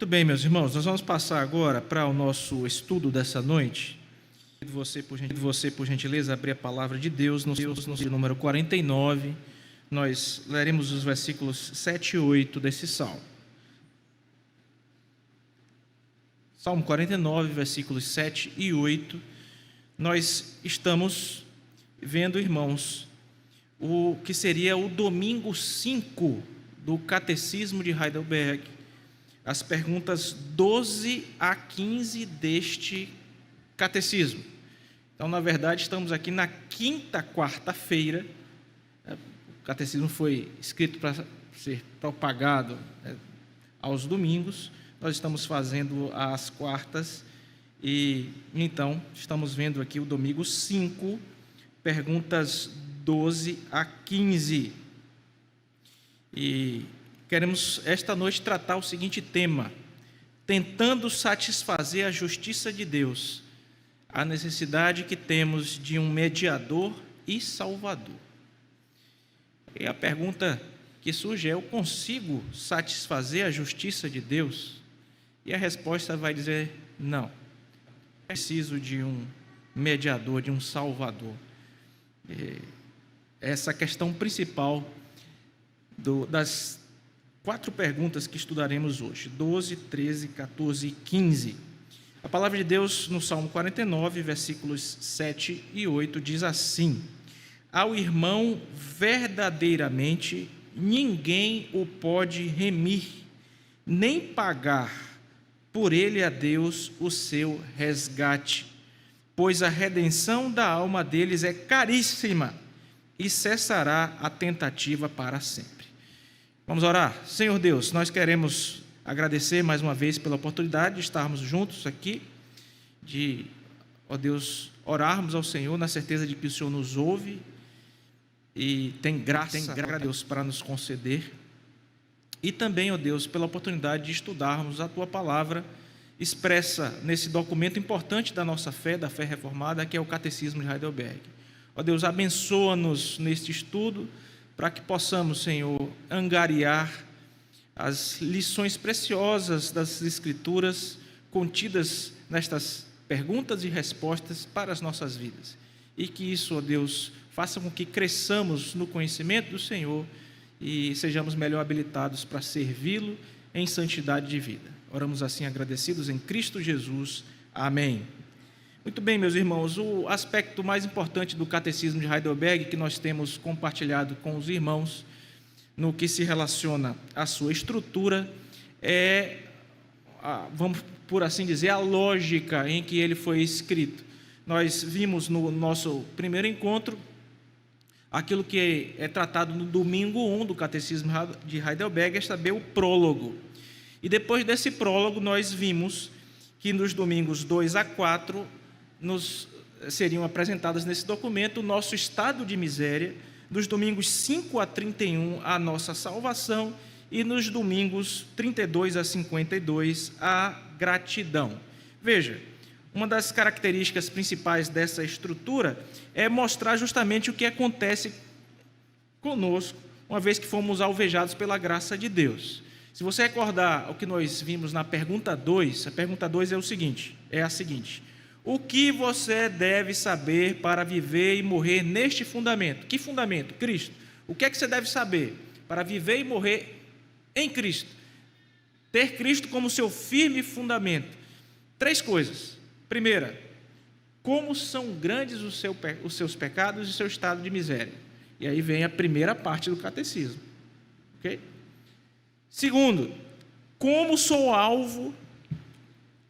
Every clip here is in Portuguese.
Muito bem, meus irmãos, nós vamos passar agora para o nosso estudo dessa noite. Você, por gentileza, abrir a palavra de Deus no número 49. Nós leremos os versículos 7 e 8 desse salmo. Salmo 49, versículos 7 e 8. Nós estamos vendo, irmãos, o que seria o domingo 5 do Catecismo de Heidelberg, as perguntas 12 a 15 deste catecismo. Então, na verdade, estamos aqui na quinta quarta-feira. O catecismo foi escrito para ser propagado aos domingos. Nós estamos fazendo às quartas e, então, estamos vendo aqui o domingo 5, perguntas 12 a 15. E queremos, esta noite, tratar o seguinte tema: tentando satisfazer a justiça de Deus, a necessidade que temos de um mediador e salvador. E a pergunta que surge é: eu consigo satisfazer a justiça de Deus? E a resposta vai dizer: não. Preciso de um mediador, de um salvador. Essa questão principal das 4 perguntas que estudaremos hoje: 12, 13, 14 e 15. A palavra de Deus no Salmo 49, versículos 7 e 8, diz assim: ao irmão verdadeiramente ninguém o pode remir, nem pagar por ele a Deus o seu resgate, pois a redenção da alma deles é caríssima e cessará a tentativa para sempre. Vamos orar. Senhor Deus, nós queremos agradecer mais uma vez pela oportunidade de estarmos juntos aqui, de, ó Deus, orarmos ao Senhor na certeza de que o Senhor nos ouve e tem graça, Deus, para nos conceder. E também, ó Deus, pela oportunidade de estudarmos a Tua palavra expressa nesse documento importante da nossa fé, da fé reformada, que é o Catecismo de Heidelberg. Ó Deus, abençoa-nos neste estudo, para que possamos, Senhor, angariar as lições preciosas das Escrituras contidas nestas perguntas e respostas para as nossas vidas. E que isso, ó Deus, faça com que cresçamos no conhecimento do Senhor e sejamos melhor habilitados para servi-lo em santidade de vida. Oramos assim agradecidos em Cristo Jesus. Amém. Muito bem, meus irmãos, o aspecto mais importante do Catecismo de Heidelberg que nós temos compartilhado com os irmãos, no que se relaciona à sua estrutura, é, vamos por assim dizer, a lógica em que ele foi escrito. Nós vimos no nosso primeiro encontro aquilo que é tratado no domingo 1 do Catecismo de Heidelberg, é saber o prólogo. E depois desse prólogo, nós vimos que nos domingos 2 a 4 nos seriam apresentadas nesse documento o nosso estado de miséria, nos domingos 5 a 31 a nossa salvação e nos domingos 32 a 52 a gratidão. Veja, uma das características principais dessa estrutura é mostrar justamente o que acontece conosco, uma vez que fomos alvejados pela graça de Deus. Se você recordar o que nós vimos na pergunta 2, a pergunta 2 é a seguinte: o que você deve saber para viver e morrer neste fundamento? Que fundamento? Cristo. O que é que você deve saber para viver e morrer em Cristo? Ter Cristo como seu firme fundamento. 3 coisas. Primeira, como são grandes os seus pecados e o seu estado de miséria. E aí vem a primeira parte do catecismo. Ok? Segundo, como sou alvo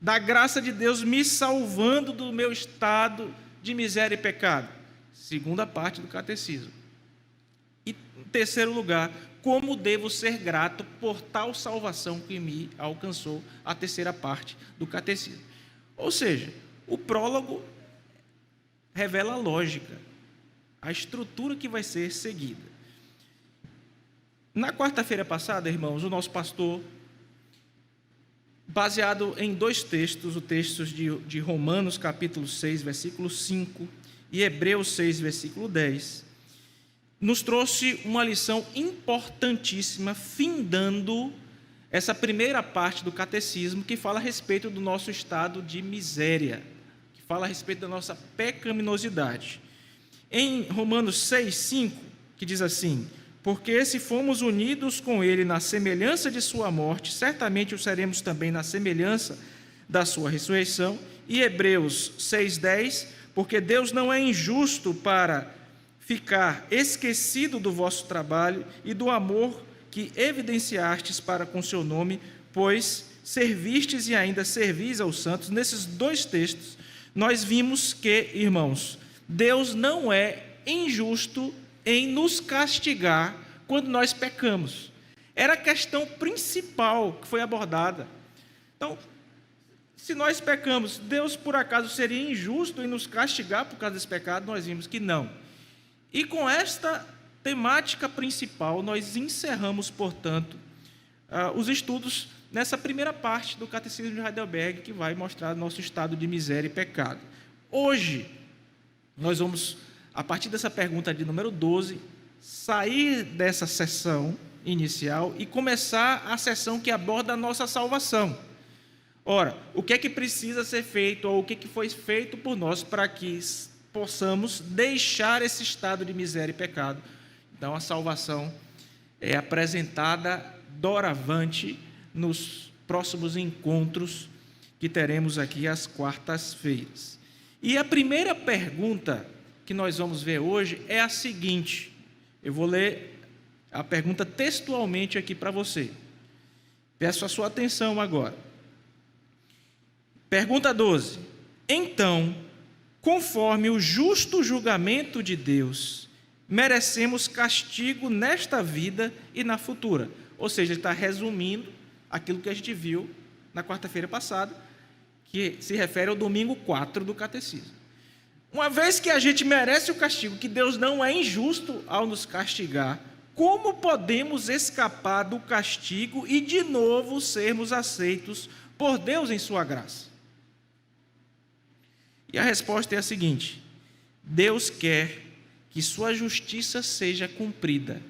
da graça de Deus me salvando do meu estado de miséria e pecado. Segunda parte do catecismo. E em terceiro lugar, como devo ser grato por tal salvação que me alcançou, a terceira parte do catecismo. Ou seja, o prólogo revela a lógica, a estrutura que vai ser seguida. Na quarta-feira passada, irmãos, o nosso pastor, baseado em 2 textos, o texto de Romanos, capítulo 6, versículo 5, e Hebreus 6, versículo 10, nos trouxe uma lição importantíssima, findando essa primeira parte do catecismo que fala a respeito do nosso estado de miséria, que fala a respeito da nossa pecaminosidade. Em Romanos 6,5, que diz assim: porque se fomos unidos com ele na semelhança de sua morte, certamente o seremos também na semelhança da sua ressurreição. E Hebreus 6,10, porque Deus não é injusto para ficar esquecido do vosso trabalho e do amor que evidenciastes para com seu nome, pois servistes e ainda servis aos santos. Nesses dois textos, nós vimos que, irmãos, Deus não é injusto em nos castigar quando nós pecamos. Era a questão principal que foi abordada. Então, se nós pecamos, Deus por acaso seria injusto em nos castigar por causa desse pecado? Nós vimos que não. E com esta temática principal, nós encerramos, portanto, os estudos nessa primeira parte do Catecismo de Heidelberg, que vai mostrar nosso estado de miséria e pecado. Hoje, nós vamos, a partir dessa pergunta de número 12, sair dessa sessão inicial e começar a sessão que aborda a nossa salvação. Ora, o que é que precisa ser feito, ou o que é que foi feito por nós para que possamos deixar esse estado de miséria e pecado? Então, a salvação é apresentada doravante nos próximos encontros que teremos aqui às quartas-feiras. E a primeira pergunta que nós vamos ver hoje é a seguinte. Eu vou ler a pergunta textualmente aqui para você. Peço a sua atenção agora. Pergunta 12. Então, conforme o justo julgamento de Deus, merecemos castigo nesta vida e na futura. Ou seja, ele está resumindo aquilo que a gente viu na quarta-feira passada, que se refere ao domingo 4 do catecismo. Uma vez que a gente merece o castigo, que Deus não é injusto ao nos castigar, como podemos escapar do castigo e de novo sermos aceitos por Deus em sua graça? E a resposta é a seguinte: Deus quer que sua justiça seja cumprida.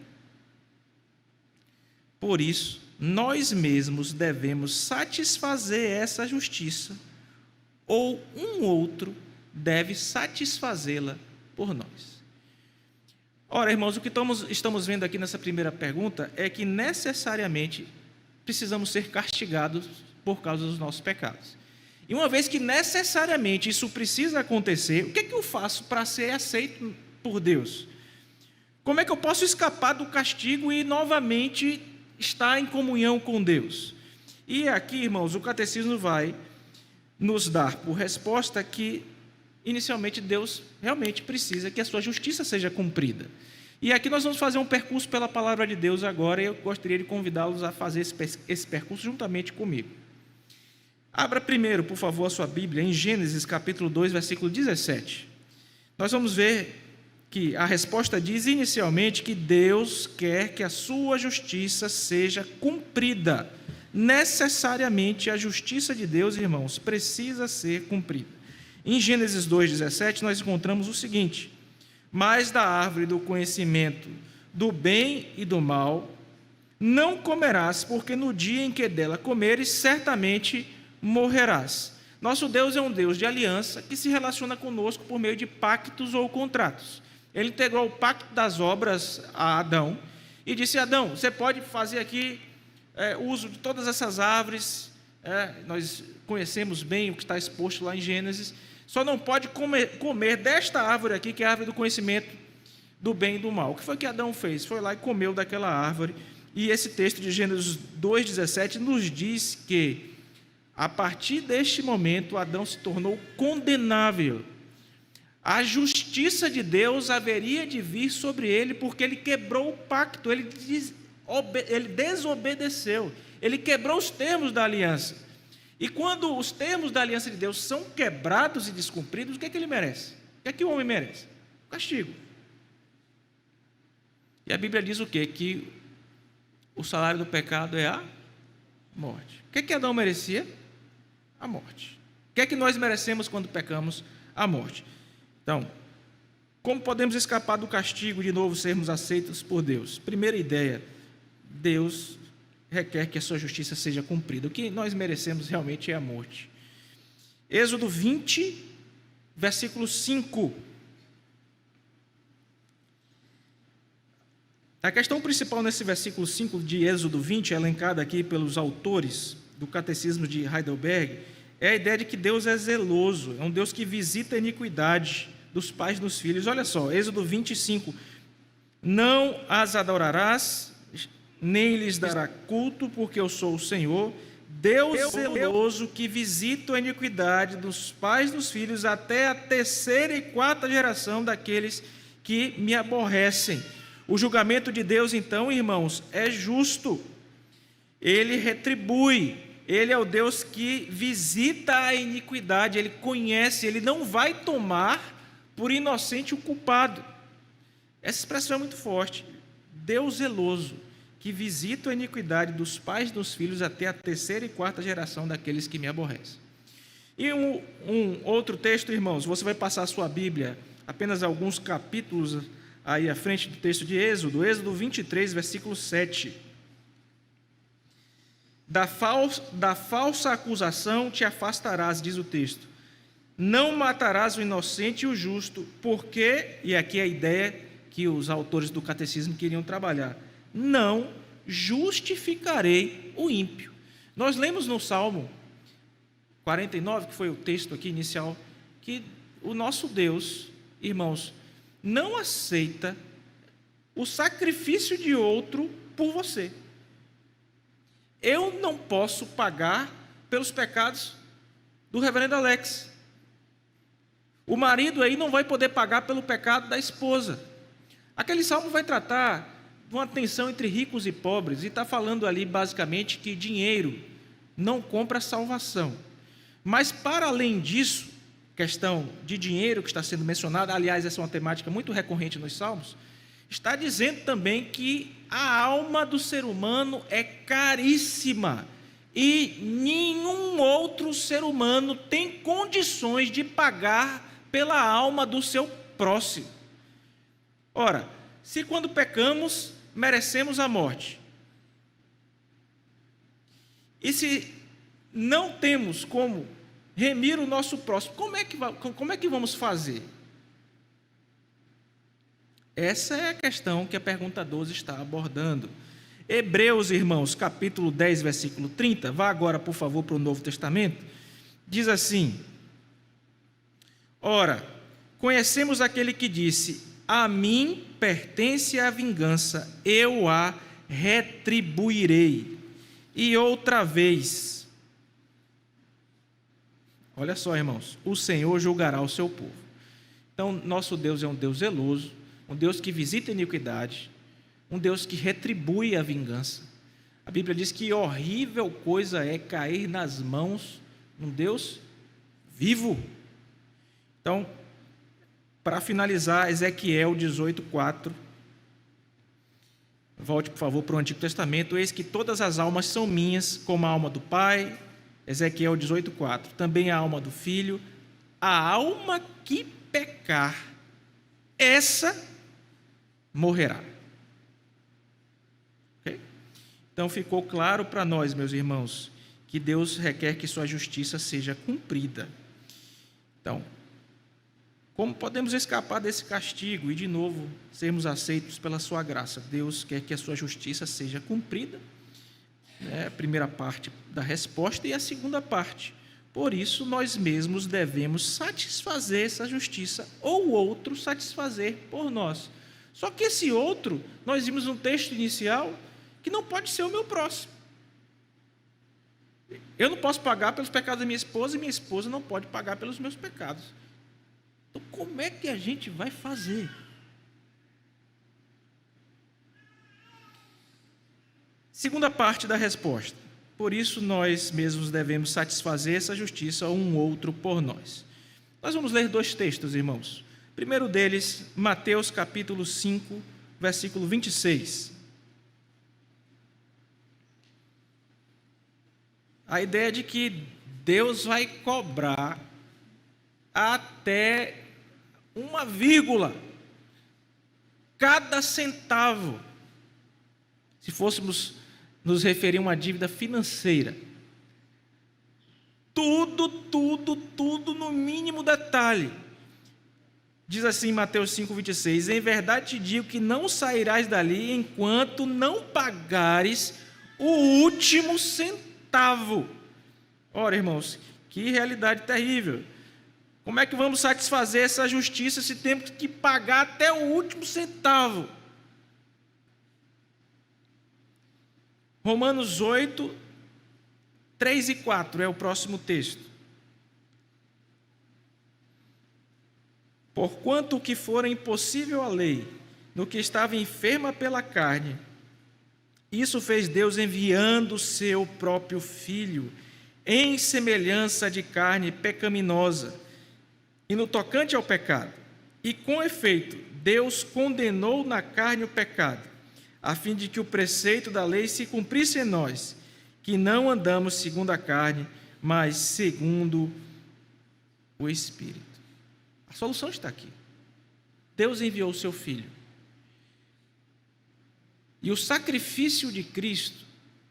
Por isso, nós mesmos devemos satisfazer essa justiça, ou um outro deve satisfazê-la por nós. Ora, irmãos, o que estamos vendo aqui nessa primeira pergunta é que necessariamente precisamos ser castigados por causa dos nossos pecados. E uma vez que necessariamente isso precisa acontecer, o que é que eu faço para ser aceito por Deus? Como é que eu posso escapar do castigo e novamente estar em comunhão com Deus? E aqui, irmãos, o catecismo vai nos dar por resposta que, inicialmente, Deus realmente precisa que a sua justiça seja cumprida. E aqui nós vamos fazer um percurso pela palavra de Deus agora, e eu gostaria de convidá-los a fazer esse percurso juntamente comigo. Abra primeiro, por favor, a sua Bíblia, em Gênesis capítulo 2, versículo 17. Nós vamos ver que a resposta diz inicialmente que Deus quer que a sua justiça seja cumprida. Necessariamente a justiça de Deus, irmãos, precisa ser cumprida. Em Gênesis 2,17 nós encontramos o seguinte: mas da árvore do conhecimento do bem e do mal não comerás, porque no dia em que dela comeres, certamente morrerás. Nosso Deus é um Deus de aliança que se relaciona conosco por meio de pactos ou contratos. Ele integrou o pacto das obras a Adão e disse: Adão, você pode fazer aqui uso de todas essas árvores, nós conhecemos bem o que está exposto lá em Gênesis, só não pode comer desta árvore aqui, que é a árvore do conhecimento do bem e do mal. O que foi que Adão fez? Foi lá e comeu daquela árvore. E esse texto de Gênesis 2,17 nos diz que, a partir deste momento, Adão se tornou condenável. A justiça de Deus haveria de vir sobre ele, porque ele quebrou o pacto, ele desobedeceu, ele quebrou os termos da aliança. E quando os termos da aliança de Deus são quebrados e descumpridos, o que é que ele merece? O que é que o homem merece? O castigo. E a Bíblia diz o quê? Que o salário do pecado é a morte. O que é que Adão merecia? A morte. O que é que nós merecemos quando pecamos? A morte. Então, como podemos escapar do castigo e de novo sermos aceitos por Deus? Primeira ideia: Deus requer que a sua justiça seja cumprida. O que nós merecemos realmente é a morte. Êxodo 20, versículo 5. A questão principal nesse versículo 5 de Êxodo 20, elencada aqui pelos autores do Catecismo de Heidelberg, é a ideia de que Deus é zeloso, é um Deus que visita a iniquidade dos pais dos filhos. Olha só, Êxodo 25, não as adorarás, nem lhes dará culto, porque eu sou o Senhor, Deus zeloso, que visita a iniquidade dos pais dos filhos até a terceira e quarta geração daqueles que me aborrecem. O julgamento de Deus, então, irmãos, é justo. Ele retribui. Ele é o Deus que visita a iniquidade. Ele conhece, ele não vai tomar por inocente o culpado. Essa expressão é muito forte. Deus zeloso, que visita a iniquidade dos pais dos filhos até a terceira e quarta geração daqueles que me aborrecem. E um outro texto, irmãos, você vai passar a sua Bíblia, apenas alguns capítulos aí à frente do texto de Êxodo, Êxodo 23, versículo 7. Da falsa acusação te afastarás, diz o texto. Não matarás o inocente e o justo, porque, e aqui é a ideia que os autores do catecismo queriam trabalhar, não justificarei o ímpio. Nós lemos no Salmo 49, que foi o texto aqui inicial, que o nosso Deus, irmãos, não aceita o sacrifício de outro por você. Eu não posso pagar pelos pecados do reverendo Alex. O marido aí não vai poder pagar pelo pecado da esposa. Aquele salmo vai tratar de uma tensão entre ricos e pobres, e está falando ali basicamente que dinheiro não compra salvação. Mas para além disso, questão de dinheiro que está sendo mencionada, aliás, essa é uma temática muito recorrente nos salmos, está dizendo também que a alma do ser humano é caríssima e nenhum outro ser humano tem condições de pagar pela alma do seu próximo. Ora, se quando pecamos merecemos a morte, e se não temos como remir o nosso próximo, como é que vamos fazer? Essa é a questão que a pergunta 12 está abordando. Hebreus, irmãos, capítulo 10, versículo 30, vá agora, por favor, para o Novo Testamento, diz assim: ora, conhecemos aquele que disse, a mim pertence a vingança, eu a retribuirei. E outra vez, olha só, irmãos, o Senhor julgará o seu povo. Então, nosso Deus é um Deus zeloso, um Deus que visita a iniquidade, um Deus que retribui a vingança. A Bíblia diz que horrível coisa é cair nas mãos de um Deus vivo. Então, para finalizar, Ezequiel 18:4. Volte, por favor, para o Antigo Testamento. Eis que todas as almas são minhas, como a alma do Pai. Ezequiel 18:4. Também a alma do Filho. A alma que pecar, essa morrerá. Okay? Então ficou claro para nós, meus irmãos, que Deus requer que sua justiça seja cumprida. Então, como podemos escapar desse castigo e, de novo, sermos aceitos pela sua graça? Deus quer que a sua justiça seja cumprida. É a primeira parte da resposta e a segunda parte. Por isso, nós mesmos devemos satisfazer essa justiça ou o outro satisfazer por nós. Só que esse outro, nós vimos no texto inicial, que não pode ser o meu próximo. Eu não posso pagar pelos pecados da minha esposa e minha esposa não pode pagar pelos meus pecados. Então, como é que a gente vai fazer? Segunda parte da resposta. Por isso, nós mesmos devemos satisfazer essa justiça um outro por nós. Nós vamos ler dois textos, irmãos. O primeiro deles, Mateus capítulo 5, versículo 26. A ideia de que Deus vai cobrar até uma vírgula, cada centavo. Se fôssemos nos referir a uma dívida financeira. Tudo no mínimo detalhe. Diz assim em Mateus 5,26: em verdade te digo que não sairás dali enquanto não pagares o último centavo. Ora, irmãos, que realidade terrível. Como é que vamos satisfazer essa justiça se temos que pagar até o último centavo? Romanos 8, 3 e 4 é o próximo texto. Porquanto o que fora impossível à lei, no que estava enferma pela carne, isso fez Deus enviando o seu próprio Filho, em semelhança de carne pecaminosa, e no tocante ao pecado. E com efeito, Deus condenou na carne o pecado, a fim de que o preceito da lei se cumprisse em nós, que não andamos segundo a carne, mas segundo o Espírito. A solução está aqui. Deus enviou o seu Filho. E o sacrifício de Cristo,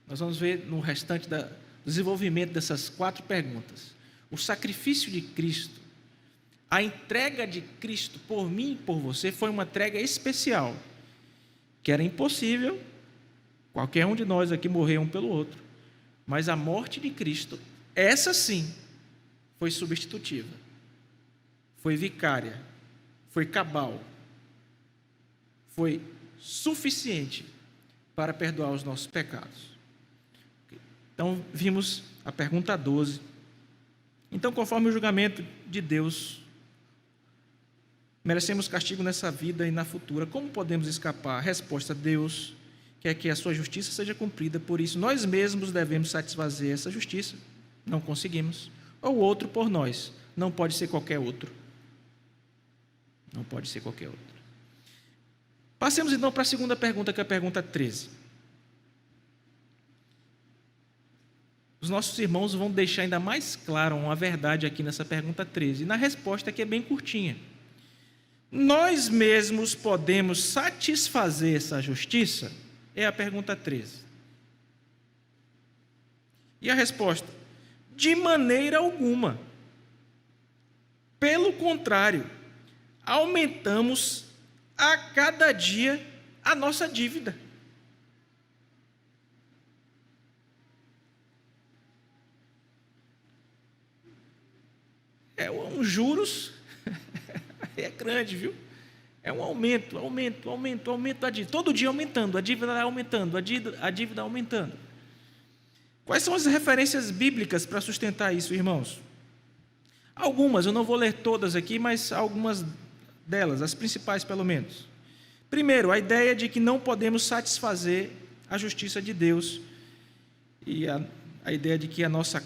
nós vamos ver no restante do desenvolvimento dessas 4 perguntas. O sacrifício de Cristo, a entrega de Cristo por mim e por você, foi uma entrega especial, que era impossível qualquer um de nós aqui morrer um pelo outro. Mas a morte de Cristo, essa sim, foi substitutiva, foi vicária, foi cabal, foi suficiente para perdoar os nossos pecados. Então, vimos a pergunta 12. Então, conforme o julgamento de Deus, merecemos castigo nessa vida e na futura. Como podemos escapar? A resposta: Deus quer que a sua justiça seja cumprida, por isso nós mesmos devemos satisfazer essa justiça. Não conseguimos. Ou outro por nós. Não pode ser qualquer outro. Não pode ser qualquer outro. Passemos então para a segunda pergunta, que é a pergunta 13. Os nossos irmãos vão deixar ainda mais claro uma verdade aqui nessa pergunta 13. E na resposta, que é bem curtinha: nós mesmos podemos satisfazer essa justiça? É a pergunta 13. E a resposta: de maneira alguma. Pelo contrário, aumentamos a cada dia a nossa dívida. É um juros, é grande, viu? É um aumento da dívida. Todo dia aumentando, a dívida aumentando, a dívida aumentando. Quais são as referências bíblicas para sustentar isso, irmãos? Algumas, eu não vou ler todas aqui, mas algumas delas, as principais pelo menos. Primeiro, a ideia de que não podemos satisfazer a justiça de Deus, e a ideia de que a nossa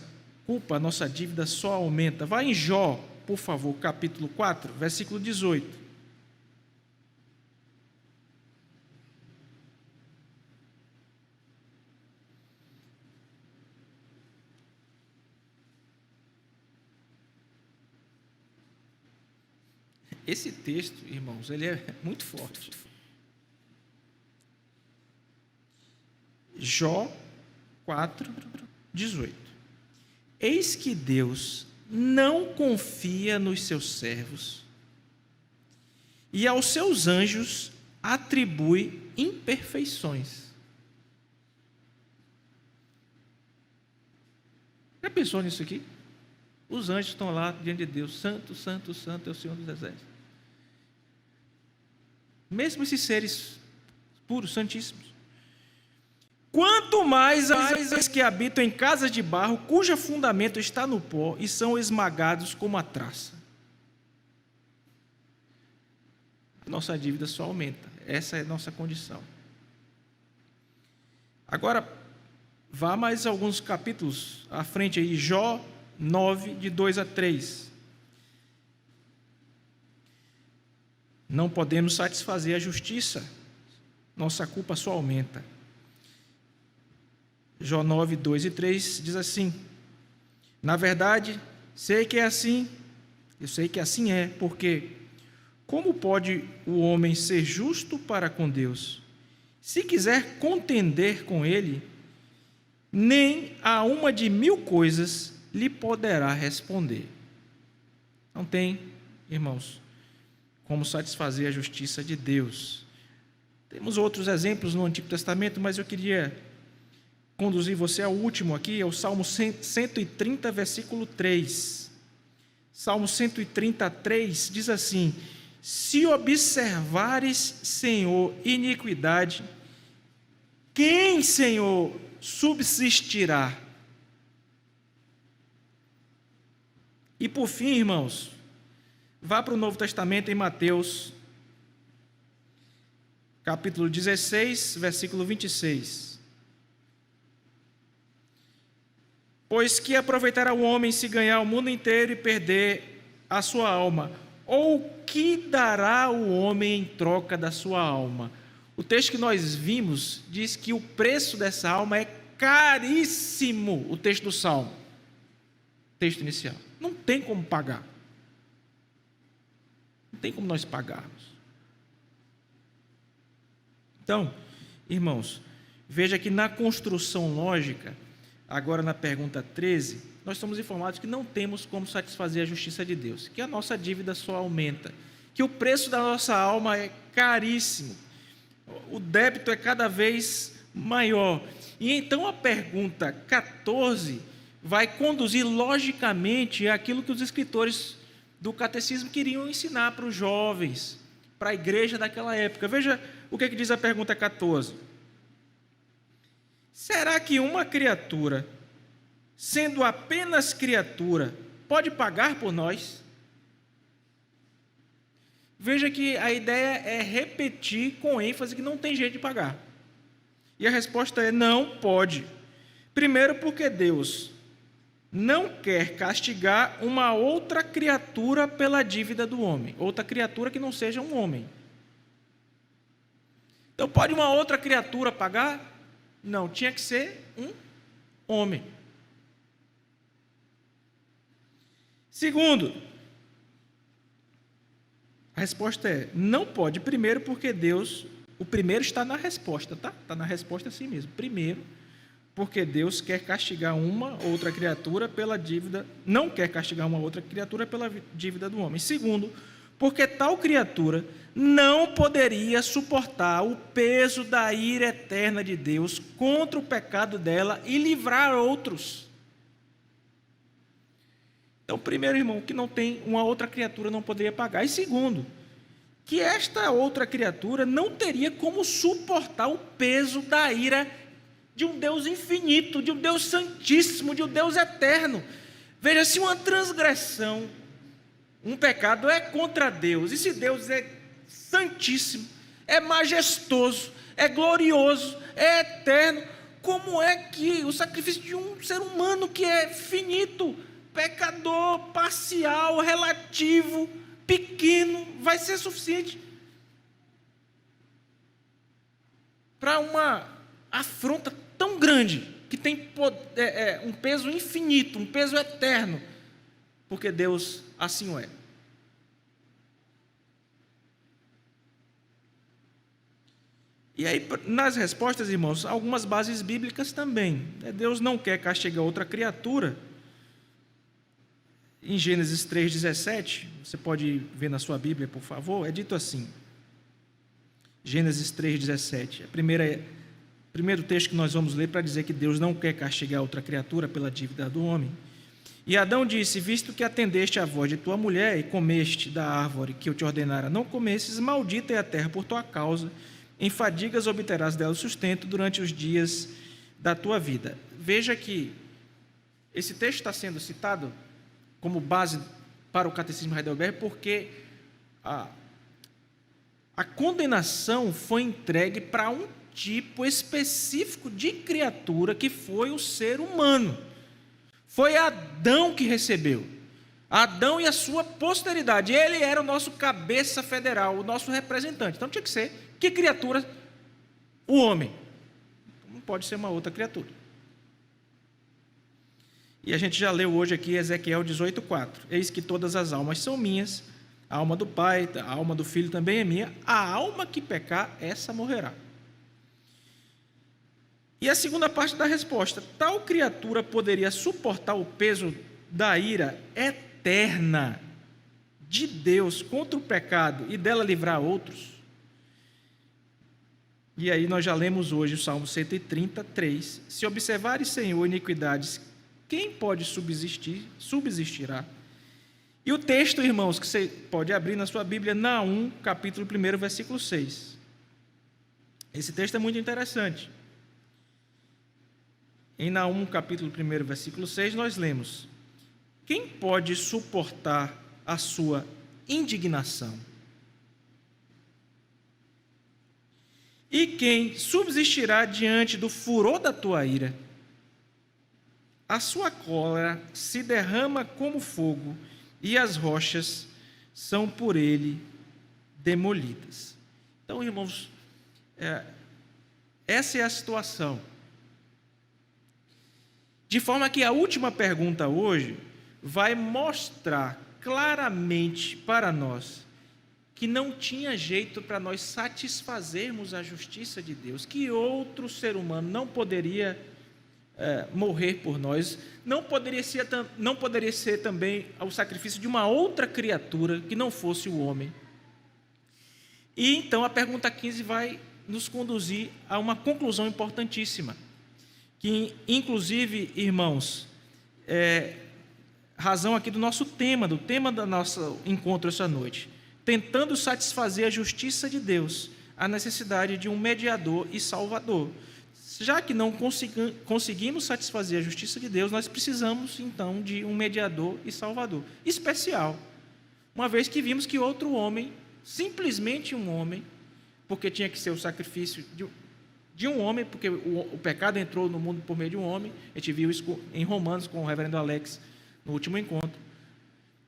culpa, a nossa dívida só aumenta. Vai em Jó, por favor, capítulo 4, versículo 18. Esse texto, irmãos, ele é muito forte. Jó 4, 18. Eis que Deus não confia nos seus servos e aos seus anjos atribui imperfeições. Já pensou nisso aqui? Os anjos estão lá diante de Deus: santo, santo, santo é o Senhor dos Exércitos. Mesmo esses seres puros, santíssimos. Quanto mais as que habitam em casas de barro, cujo fundamento está no pó e são esmagados como a traça. A nossa dívida só aumenta. Essa é a nossa condição. Agora, vá mais alguns capítulos à frente aí. Jó 9, de 2 a 3. Não podemos satisfazer a justiça. Nossa culpa só aumenta. Jó 9, 2 e 3 diz assim: na verdade, sei que é assim, eu sei que assim é, porque como pode o homem ser justo para com Deus? Se quiser contender com ele, nem a uma de 1000 coisas lhe poderá responder. Não tem, irmãos, como satisfazer a justiça de Deus. Temos outros exemplos no Antigo Testamento, mas eu queria conduzir você ao último aqui, ao Salmo 130, versículo 3. Salmo 133 diz assim: se observares, Senhor, iniquidade, quem, Senhor, subsistirá? E por fim, irmãos, vá para o Novo Testamento em Mateus, capítulo 16, versículo 26. Pois que aproveitará o homem se ganhar o mundo inteiro e perder a sua alma? Ou que dará o homem em troca da sua alma? O texto que nós vimos diz que o preço dessa alma é caríssimo, o texto do Salmo, texto inicial. Não tem como pagar. Não tem como nós pagarmos. Então, irmãos, veja que na construção lógica, agora na pergunta 13, nós somos informados que não temos como satisfazer a justiça de Deus, que a nossa dívida só aumenta, que o preço da nossa alma é caríssimo, o débito é cada vez maior. E então a pergunta 14 vai conduzir logicamente àquilo que os escritores do catecismo queriam ensinar para os jovens, para a igreja daquela época. Veja o que diz a pergunta 14. Será que uma criatura, sendo apenas criatura, pode pagar por nós? Veja que a ideia é repetir com ênfase que não tem jeito de pagar. E a resposta é: não pode. Primeiro, porque Deus não quer castigar uma outra criatura pela dívida do homem, outra criatura que não seja um homem. Então, pode uma outra criatura pagar? Não, tinha que ser um homem. Segundo, a resposta é: não pode. Primeiro, porque Deus, o primeiro está na resposta, tá? Está na resposta assim mesmo. Primeiro, porque Deus quer castigar uma outra criatura pela dívida, não quer castigar uma outra criatura pela dívida do homem. Segundo, porque tal criatura não poderia suportar o peso da ira eterna de Deus contra o pecado dela e livrar outros. Então, primeiro, irmão, que não tem uma outra criatura não poderia pagar. E segundo, que esta outra criatura não teria como suportar o peso da ira de um Deus infinito, de um Deus santíssimo, de um Deus eterno. Veja, se uma transgressão, um pecado é contra Deus, e se Deus é santíssimo, é majestoso, é glorioso, é eterno, como é que o sacrifício de um ser humano que é finito, pecador, parcial, relativo, pequeno, vai ser suficiente para uma afronta tão grande, que tem um peso infinito, um peso eterno, porque Deus assim o é. E aí, nas respostas, irmãos, algumas bases bíblicas também. Deus não quer castigar outra criatura. Em Gênesis 3,17, você pode ver na sua Bíblia, por favor, é dito assim. Gênesis 3,17, primeiro texto que nós vamos ler para dizer que Deus não quer castigar outra criatura pela dívida do homem. E Adão disse: visto que atendeste à voz de tua mulher e comeste da árvore que eu te ordenara não comesses, maldita é a terra por tua causa, em fadigas obterás dela o sustento durante os dias da tua vida. Veja que esse texto está sendo citado como base para o Catecismo Heidelberg, porque a condenação foi entregue para um tipo específico de criatura, que foi o ser humano. Foi Adão que recebeu. Adão e a sua posteridade. Ele era o nosso cabeça federal, o nosso representante. Então tinha que ser, que criatura? O homem. Não pode ser uma outra criatura. E a gente já leu hoje aqui Ezequiel 18:4. Eis que todas as almas são minhas, a alma do Pai, a alma do Filho também é minha, a alma que pecar, essa morrerá. E a segunda parte da resposta: tal criatura poderia suportar o peso da ira eterna de Deus contra o pecado e dela livrar outros? E aí nós já lemos hoje o Salmo 133. Se observares, Senhor, iniquidades, quem pode subsistir? Subsistirá. E o texto, irmãos, que você pode abrir na sua Bíblia, Naum, capítulo 1, versículo 6. Esse texto é muito interessante. Em Naum, capítulo 1, versículo 6, nós lemos: quem pode suportar a sua indignação? E quem subsistirá diante do furor da tua ira? A sua cólera se derrama como fogo, e as rochas são por ele demolidas. Então, irmãos, essa é a situação. De forma que a última pergunta hoje vai mostrar claramente para nós que não tinha jeito para nós satisfazermos a justiça de Deus, que outro ser humano não poderia morrer por nós, não poderia ser também o sacrifício de uma outra criatura que não fosse o homem. E então a pergunta 15 vai nos conduzir a uma conclusão importantíssima, que inclusive, irmãos, razão aqui do nosso tema, do tema do nosso encontro essa noite, tentando satisfazer a justiça de Deus, a necessidade de um mediador e salvador. Já que não conseguimos satisfazer a justiça de Deus, nós precisamos então de um mediador e salvador especial, uma vez que vimos que outro homem, simplesmente um homem, porque tinha que ser o sacrifício de um homem, porque o pecado entrou no mundo por meio de um homem. A gente viu isso em Romanos com o reverendo Alex no último encontro.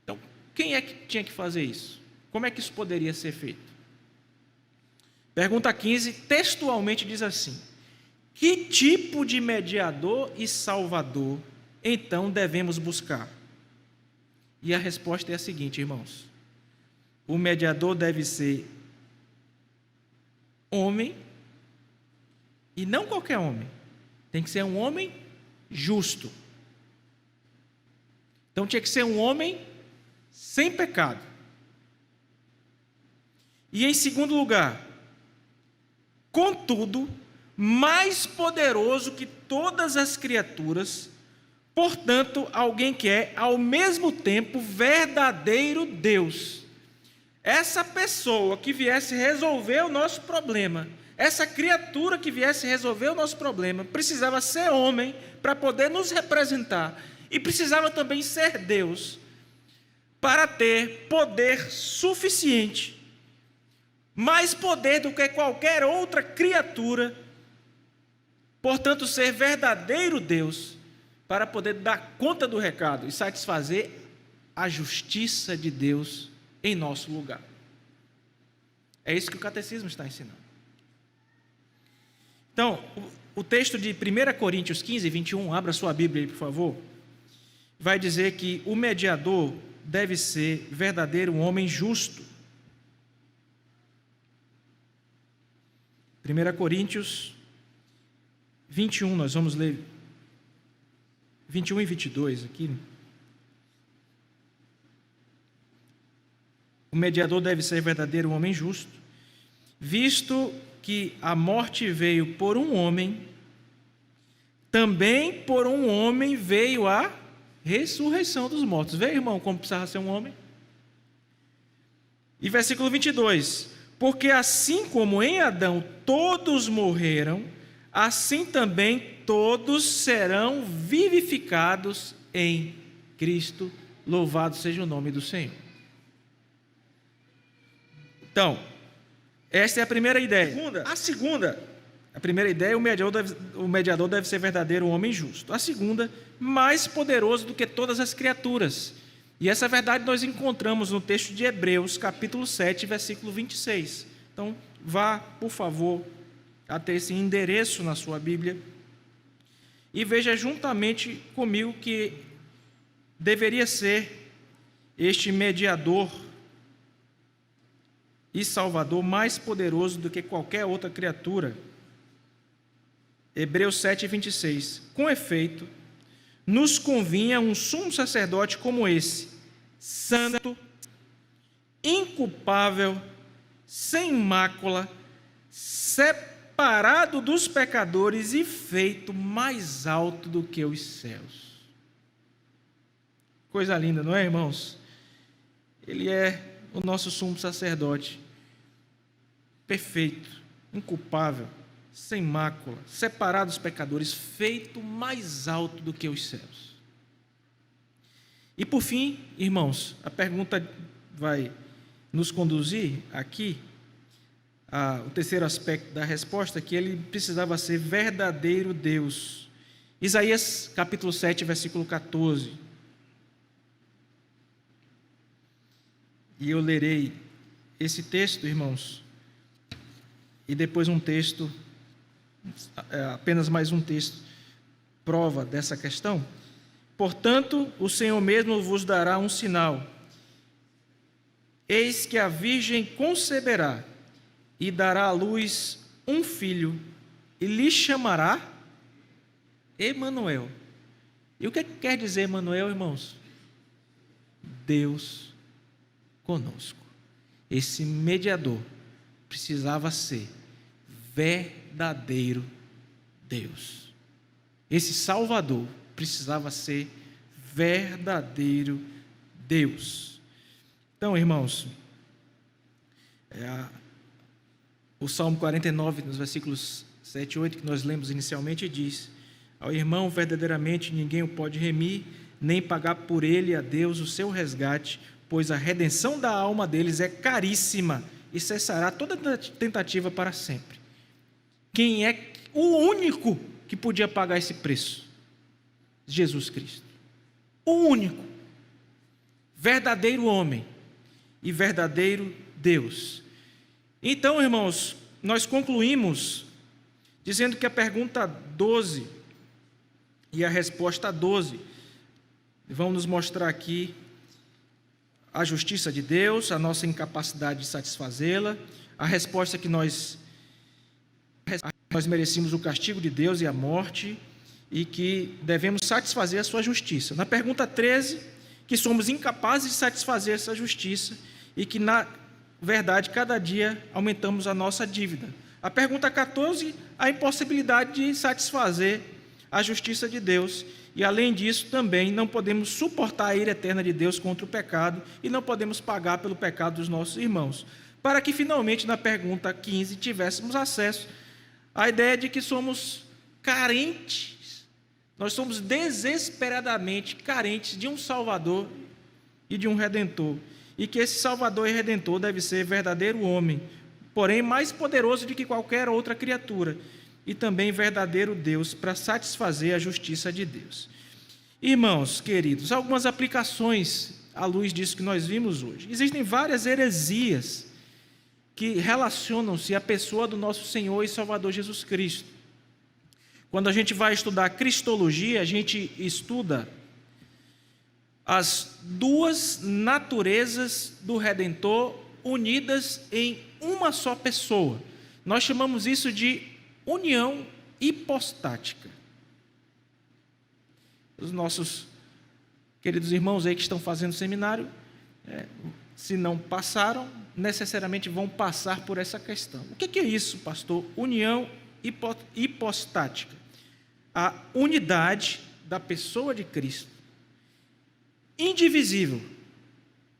Então, quem é que tinha que fazer isso? Como é que isso poderia ser feito? Pergunta 15, textualmente diz assim: que tipo de mediador e salvador, então, devemos buscar? E a resposta é a seguinte, irmãos: o mediador deve ser homem, e não qualquer homem, tem que ser um homem justo. Então tinha que ser um homem sem pecado. E em segundo lugar, contudo, mais poderoso que todas as criaturas, portanto, alguém que é ao mesmo tempo verdadeiro Deus. Essa pessoa que viesse resolver o nosso problema, essa criatura que viesse resolver o nosso problema, precisava ser homem para poder nos representar, e precisava também ser Deus para ter poder suficiente, mais poder do que qualquer outra criatura, portanto ser verdadeiro Deus, para poder dar conta do recado e satisfazer a justiça de Deus em nosso lugar. É isso que o catecismo está ensinando. Então, o texto de 1 Coríntios 15, 21, abra sua Bíblia aí, por favor, vai dizer que o mediador deve ser verdadeiro, um homem justo. 1 Coríntios 21, nós vamos ler 21 e 22 aqui. O mediador deve ser verdadeiro, um homem justo, visto que a morte veio por um homem, também por um homem veio a ressurreição dos mortos. Vê, irmão, como precisava ser um homem? E versículo 22, porque assim como em Adão todos morreram, assim também todos serão vivificados em Cristo. Louvado seja o nome do Senhor. Então, esta é a primeira ideia. A primeira ideia, o mediador deve ser verdadeiro, um homem justo. A segunda, mais poderoso do que todas as criaturas. E essa verdade nós encontramos no texto de Hebreus, capítulo 7, versículo 26. Então, vá, por favor, até esse endereço na sua Bíblia e veja juntamente comigo que deveria ser este mediador e salvador mais poderoso do que qualquer outra criatura. Hebreus 7, 26. Com efeito, nos convinha um sumo sacerdote como esse, santo, inculpável, sem mácula, separado dos pecadores e feito mais alto do que os céus. Coisa linda, não é, irmãos? Ele é o nosso sumo sacerdote, perfeito, inculpável, sem mácula, separado dos pecadores, feito mais alto do que os céus. E por fim, irmãos, a pergunta vai nos conduzir aqui o terceiro aspecto da resposta, que ele precisava ser verdadeiro Deus. Isaías capítulo 7, versículo 14. E eu lerei esse texto, irmãos, e depois um texto, apenas mais um texto, prova dessa questão. Portanto, o Senhor mesmo vos dará um sinal. Eis que a virgem conceberá e dará à luz um filho, e lhe chamará Emanuel. E o que quer dizer Emanuel, irmãos? Deus conosco. Esse mediador precisava ser verdadeiro Deus. Esse Salvador precisava ser verdadeiro Deus. Então, irmãos, o Salmo 49, nos versículos 7 e 8, que nós lemos inicialmente, diz: ao irmão verdadeiramente ninguém o pode remir, nem pagar por ele a Deus o seu resgate, pois a redenção da alma deles é caríssima e cessará toda tentativa para sempre. Quem é o único que podia pagar esse preço? Jesus Cristo. O único. Verdadeiro homem e verdadeiro Deus. Então, irmãos, nós concluímos dizendo que a pergunta 12 e a resposta 12 vão nos mostrar aqui a justiça de Deus, a nossa incapacidade de satisfazê-la, a resposta que nós merecemos o castigo de Deus e a morte, e que devemos satisfazer a sua justiça. Na pergunta 13, que somos incapazes de satisfazer essa justiça e que, na verdade, cada dia aumentamos a nossa dívida. A pergunta 14, a impossibilidade de satisfazer a justiça de Deus. E, além disso, também não podemos suportar a ira eterna de Deus contra o pecado e não podemos pagar pelo pecado dos nossos irmãos. Para que, finalmente, na pergunta 15, tivéssemos acesso à ideia de que somos carentes, nós somos desesperadamente carentes de um Salvador e de um Redentor. E que esse Salvador e Redentor deve ser verdadeiro homem, porém mais poderoso do que qualquer outra criatura, e também verdadeiro Deus para satisfazer a justiça de Deus. Irmãos queridos, algumas aplicações à luz disso que nós vimos hoje. Existem várias heresias que relacionam-se à pessoa do nosso Senhor e Salvador Jesus Cristo. Quando a gente vai estudar Cristologia, a gente estuda as duas naturezas do Redentor unidas em uma só pessoa. Nós chamamos isso de união hipostática. Os nossos queridos irmãos aí que estão fazendo seminário, se não passaram, necessariamente vão passar por essa questão. O que é isso, pastor? União hipostática. A unidade da pessoa de Cristo. Indivisível,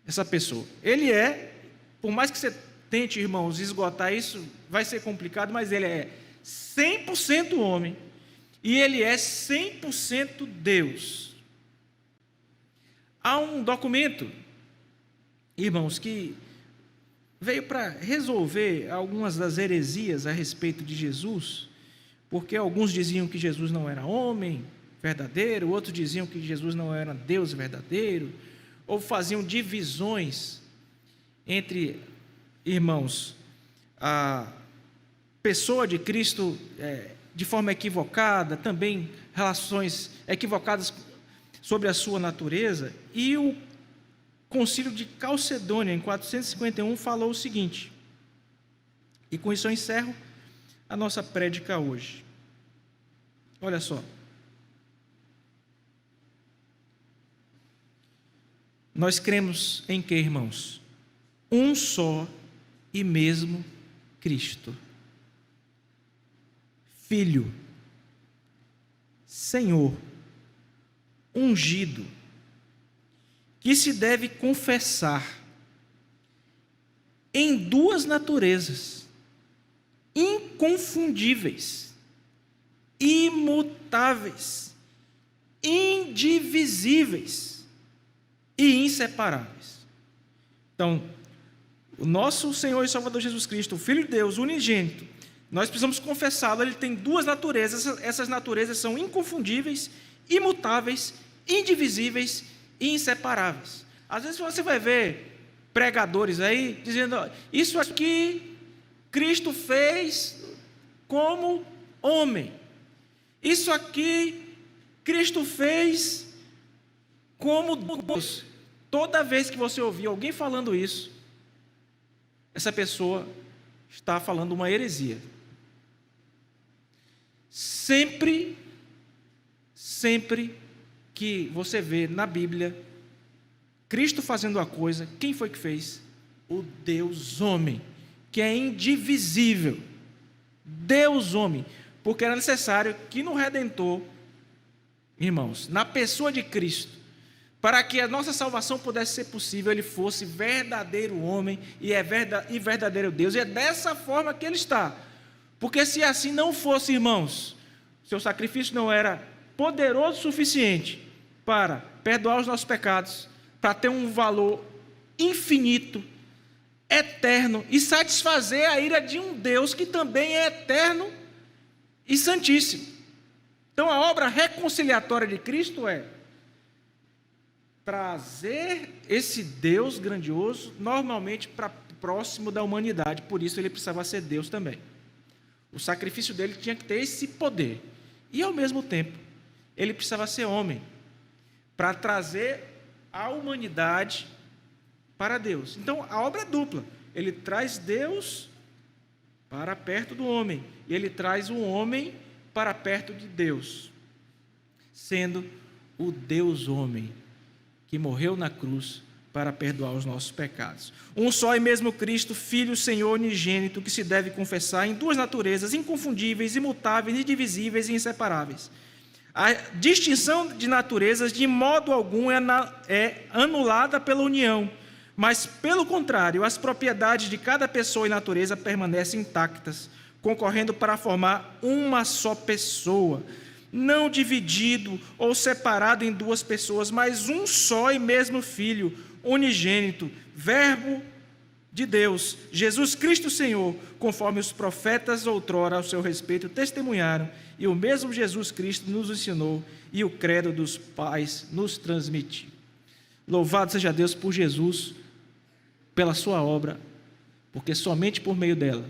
essa pessoa. Ele é, por mais que você tente, irmãos, esgotar isso, vai ser complicado, mas ele é 100% homem e ele é 100% Deus. Há um documento, irmãos, que veio para resolver algumas das heresias a respeito de Jesus, porque alguns diziam que Jesus não era homem verdadeiro, outros diziam que Jesus não era Deus verdadeiro, ou faziam divisões entre, irmãos, a pessoa de Cristo de forma equivocada, também relações equivocadas sobre a sua natureza, e o Concílio de Calcedônia, em 451, falou o seguinte, e com isso eu encerro a nossa prédica hoje. Olha só. Nós cremos em quê, irmãos? Um só e mesmo Cristo. Filho, Senhor, ungido, que se deve confessar em duas naturezas, inconfundíveis, imutáveis, indivisíveis e inseparáveis. Então, o nosso Senhor e Salvador Jesus Cristo, o Filho de Deus, unigênito, nós precisamos confessá-lo. Ele tem duas naturezas. Essas naturezas são inconfundíveis, imutáveis, indivisíveis e inseparáveis. Às vezes você vai ver pregadores aí dizendo: isso aqui Cristo fez como homem, isso aqui Cristo fez como Deus. Toda vez que você ouvir alguém falando isso, essa pessoa está falando uma heresia. Sempre que você vê na Bíblia Cristo fazendo a coisa, quem foi que fez? O Deus homem, que é indivisível. Deus homem, porque era necessário que no Redentor, irmãos, na pessoa de Cristo, para que a nossa salvação pudesse ser possível, ele fosse verdadeiro homem e verdadeiro Deus. E é dessa forma que ele está. Porque se assim não fosse, irmãos, seu sacrifício não era poderoso o suficiente para perdoar os nossos pecados, para ter um valor infinito, eterno e satisfazer a ira de um Deus que também é eterno e santíssimo. Então a obra reconciliatória de Cristo é trazer esse Deus grandioso normalmente para próximo da humanidade. Por isso ele precisava ser Deus também. O sacrifício dele tinha que ter esse poder. E ao mesmo tempo ele precisava ser homem para trazer a humanidade para Deus. Então a obra é dupla. Ele traz Deus para perto do homem e ele traz o homem para perto de Deus, sendo o Deus homem que morreu na cruz para perdoar os nossos pecados. Um só e mesmo Cristo, Filho, Senhor, unigênito, que se deve confessar em duas naturezas inconfundíveis, imutáveis, indivisíveis e inseparáveis. A distinção de naturezas de modo algum é anulada pela união, mas, pelo contrário, as propriedades de cada pessoa e natureza permanecem intactas, concorrendo para formar uma só pessoa, não dividido ou separado em duas pessoas, mas um só e mesmo Filho, unigênito, Verbo de Deus, Jesus Cristo Senhor, conforme os profetas outrora ao seu respeito testemunharam, e o mesmo Jesus Cristo nos ensinou, e o credo dos pais nos transmitiu. Louvado seja Deus por Jesus, pela sua obra, porque somente por meio dela,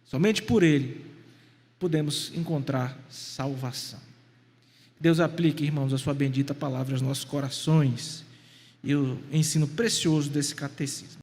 somente por Ele, podemos encontrar salvação. Deus aplique, irmãos, a sua bendita palavra aos nossos corações e o ensino precioso desse catecismo.